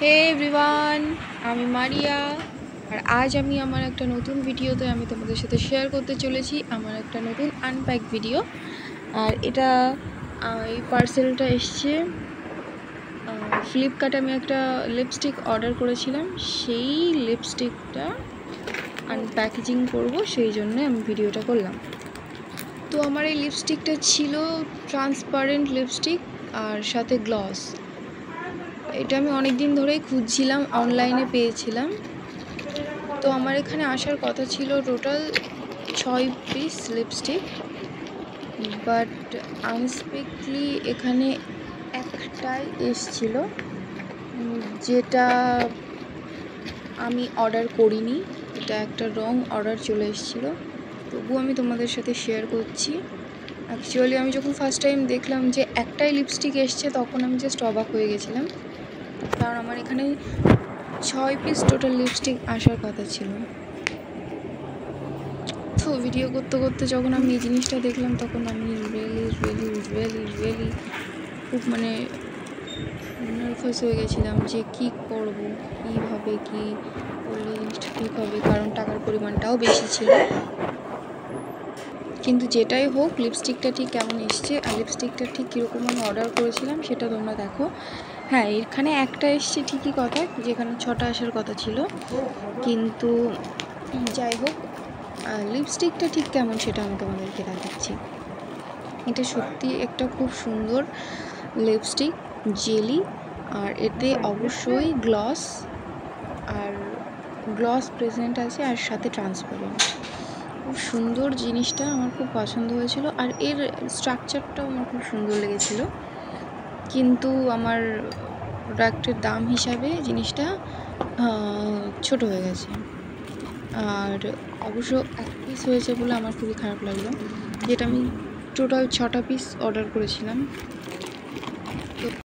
হে everyone, আমি মারিয়া। আর আজ আমি আমার একটা নতুন ভিডিওতে আমি তোমাদের সাথে শেয়ার করতে চলেছি আমার একটা নতুন আনপ্যাক ভিডিও। আর এটা এই পার্সেলটা এসছে ফ্লিপকার্টে। আমি একটা লিপস্টিক অর্ডার করেছিলাম, সেই লিপস্টিকটা আনপ্যাকেজিং করব, সেই জন্য আমি ভিডিওটা করলাম। তো আমার এই লিপস্টিকটা ছিল ট্রান্সপারেন্ট লিপস্টিক আর সাথে গ্লস। এটা আমি অনেক দিন ধরেই খুঁজছিলাম, অনলাইনে পেয়েছিলাম। তো আমার এখানে আসার কথা ছিল টোটাল 6 পিস লিপস্টিক, বাট আনএক্সপেক্টলি এখানে একটাই এসছিল, যেটা আমি অর্ডার করিনি। এটা একটা রং অর্ডার চলে এসেছিলো, তবুও আমি তোমাদের সাথে শেয়ার করছি। অ্যাকচুয়ালি আমি যখন ফার্স্ট টাইম দেখলাম যে একটাই লিপস্টিক এসছে, তখন আমি জাস্ট অবাক হয়ে গেছিলাম, কারণ আমার এখানে 6 পিস টোটাল লিপস্টিক আসার কথা ছিল। তো ভিডিও করতে করতে যখন আমি এই জিনিসটা দেখলাম, তখন আমি রিয়েলি খুব নার্ভাস হয়ে গেছিলাম যে কি করব, কীভাবে কি করলে জিনিসটা ঠিক হবে, কারণ টাকার পরিমাণটাও বেশি ছিল। কিন্তু যেটাই হোক, লিপস্টিকটা ঠিক কেমন এসছে আর লিপস্টিকটা ঠিক কীরকম আমি অর্ডার করেছিলাম সেটা তোমরা দেখো। হ্যাঁ, এখানে একটা এসছে ঠিকই কথা, যেখানে 6টা আসার কথা ছিল, কিন্তু যাই হোক, লিপস্টিকটা ঠিক কেমন সেটা আমি তোমাদেরকে দেখাচ্ছি। এটা সত্যি একটা খুব সুন্দর লিপস্টিক, জেলি, আর এতে অবশ্যই গ্লস প্রেজেন্ট আছে, আর সাথে ট্রান্সপারেন্ট। খুব সুন্দর জিনিসটা, আমার খুব পছন্দ হয়েছিল, আর এর স্ট্রাকচারটাও আমার খুব সুন্দর লেগেছিল। কিন্তু আমার প্রোডাক্টের দাম হিসাবে জিনিসটা ছোট হয়ে গেছে। আর অবশ্য 1 পিস হয়েছে বলে আমার খুবই খারাপ লাগলো, যেটা আমি টোটাল 6টা পিস অর্ডার করেছিলাম।